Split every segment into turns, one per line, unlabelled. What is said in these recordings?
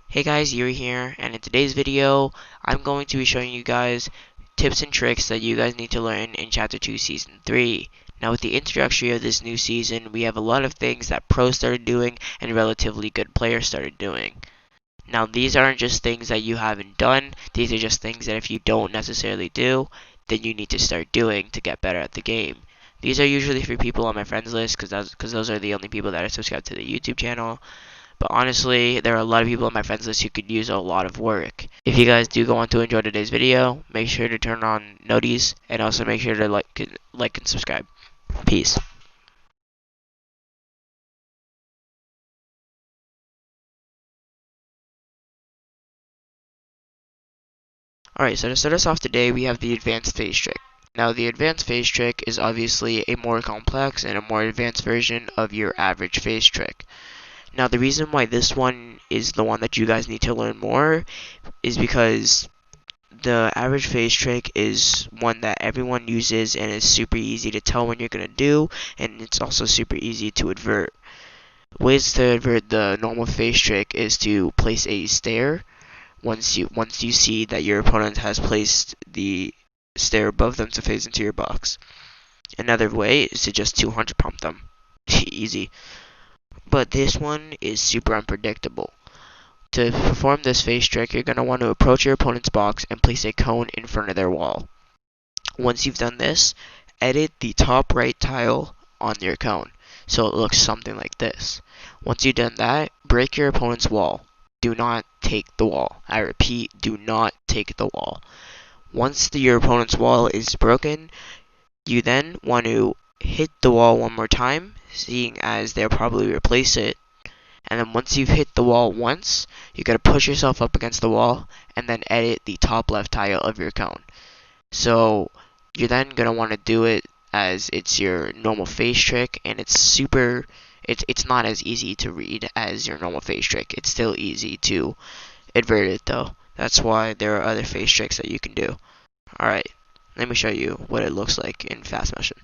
Hey guys, Yuri here, and in today's video, I'm going to be showing you guys tips and tricks that you guys need to learn in Chapter 2 Season 3. Now with the introduction of this new season, we have a lot of things that pros started doing and relatively good players started doing. Now these aren't just things that you haven't done, these are just things that if you don't necessarily do, then you need to start doing to get better at the game. These are usually for people on my friends list because those are the only people that are subscribed to the YouTube channel. But honestly, there are a lot of people on my friends list who could use a lot of work. If you guys do go on to enjoy today's video, make sure to turn on noties and also make sure to like and subscribe. Peace. Alright, so to start us off today, we have the advanced phase trick. Now, the advanced phase trick is obviously a more complex and a more advanced version of your average phase trick. Now, the reason why this one is the one that you guys need to learn more is because the average phase trick is one that everyone uses and is super easy to tell when you're going to do, and it's also super easy to advert. Ways to advert the normal phase trick is to place a stair once you see that your opponent has placed the stair above them to phase into your box. Another way is to just 200 pump them. Easy. But this one is super unpredictable. To perform this phase trick, you're going to want to approach your opponent's box and place a cone in front of their wall. Once you've done this, edit the top right tile on your cone so it looks something like this. Once you've done that, break your opponent's wall. Do not take the wall. I repeat, do not take the wall. Once your opponent's wall is broken, you then want to hit the wall one more time, seeing as they'll probably replace it. And then once you've hit the wall once, you gotta push yourself up against the wall and then edit the top left tile of your cone. So you're then gonna want to do it as it's your normal phase trick, and it's not as easy to read as your normal phase trick. It's still easy to invert it though. That's why there are other phase tricks that you can do. Alright, let me show you what it looks like in fast motion.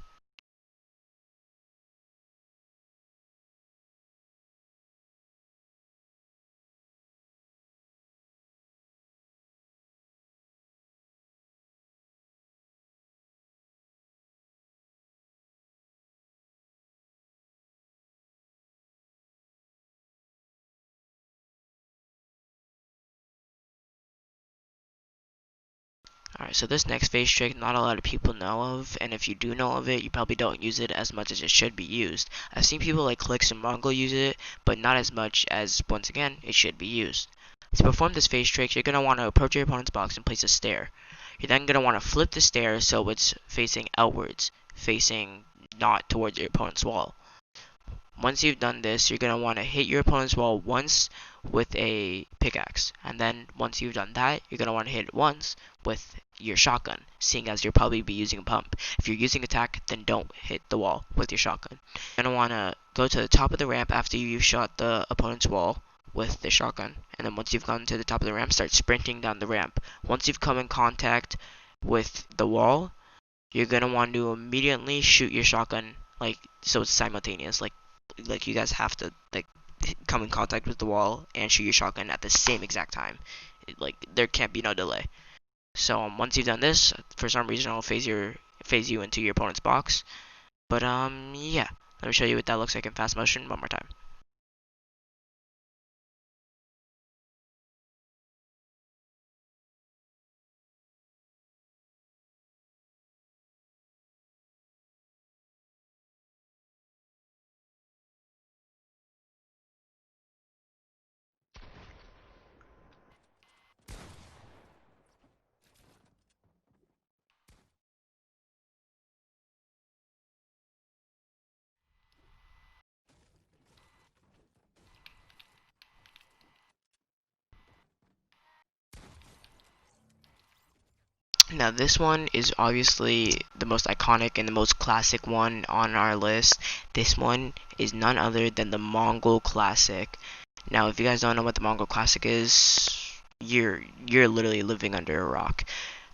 Alright, so this next phase trick not a lot of people know of, and if you do know of it, you probably don't use it as much as it should be used. I've seen people like Clicks and Mongol use it, but not as much as, once again, it should be used. To perform this phase trick, you're going to want to approach your opponent's box and place a stair. You're then going to want to flip the stair so it's facing outwards, facing not towards your opponent's wall. Once you've done this, you're going to want to hit your opponent's wall once with a pickaxe. And then once you've done that, you're going to want to hit it once with your shotgun, seeing as you'll probably be using a pump. If you're using attack, then don't hit the wall with your shotgun. You're going to want to go to the top of the ramp after you've shot the opponent's wall with the shotgun. And then once you've gotten to the top of the ramp, start sprinting down the ramp. Once you've come in contact with the wall, you're going to want to immediately shoot your shotgun, like, so it's simultaneous, like you guys have to like come in contact with the wall and shoot your shotgun at the same exact time. Like there can't be no delay. So once you've done this, for some reason it'll phase you into your opponent's box. But yeah, let me show you what that looks like in fast motion one more time. Now this one is obviously the most iconic and the most classic one on our list. This one is none other than the Mongol Classic. Now if you guys don't know what the Mongol Classic is, you're literally living under a rock.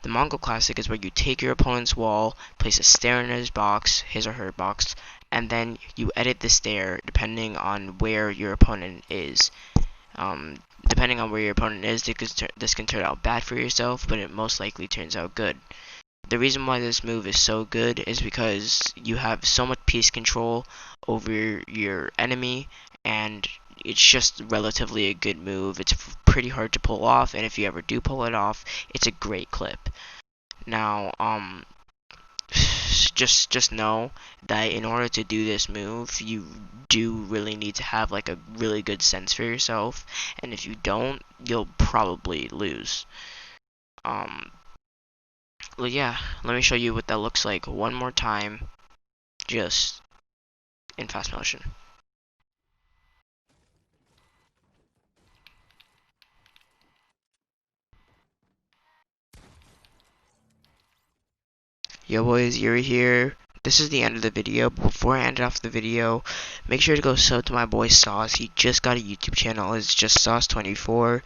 The Mongol Classic is where you take your opponent's wall, place a stair in his or her box, and then you edit the stair depending on where your opponent is. Depending on where your opponent is, this can turn out bad for yourself, but it most likely turns out good. The reason why this move is so good is because you have so much piece control over your enemy, and it's just relatively a good move. It's pretty hard to pull off, and if you ever do pull it off, it's a great clip. Now, just know that in order to do this move, you do really need to have like a really good sense for yourself, and if you don't, you'll probably lose. Well, yeah, let me show you what that looks like one more time, just in fast motion. Yo boys, Yuri here. This is the end of the video, but before I end off the video, make sure to go sub to my boy Sauce. He just got a YouTube channel, it's just Sauce24.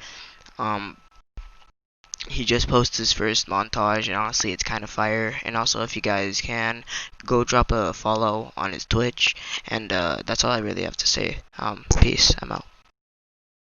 He just posted his first montage, and honestly it's kind of fire. And also, if you guys can, go drop a follow on his Twitch, and that's all I really have to say. Peace, I'm out.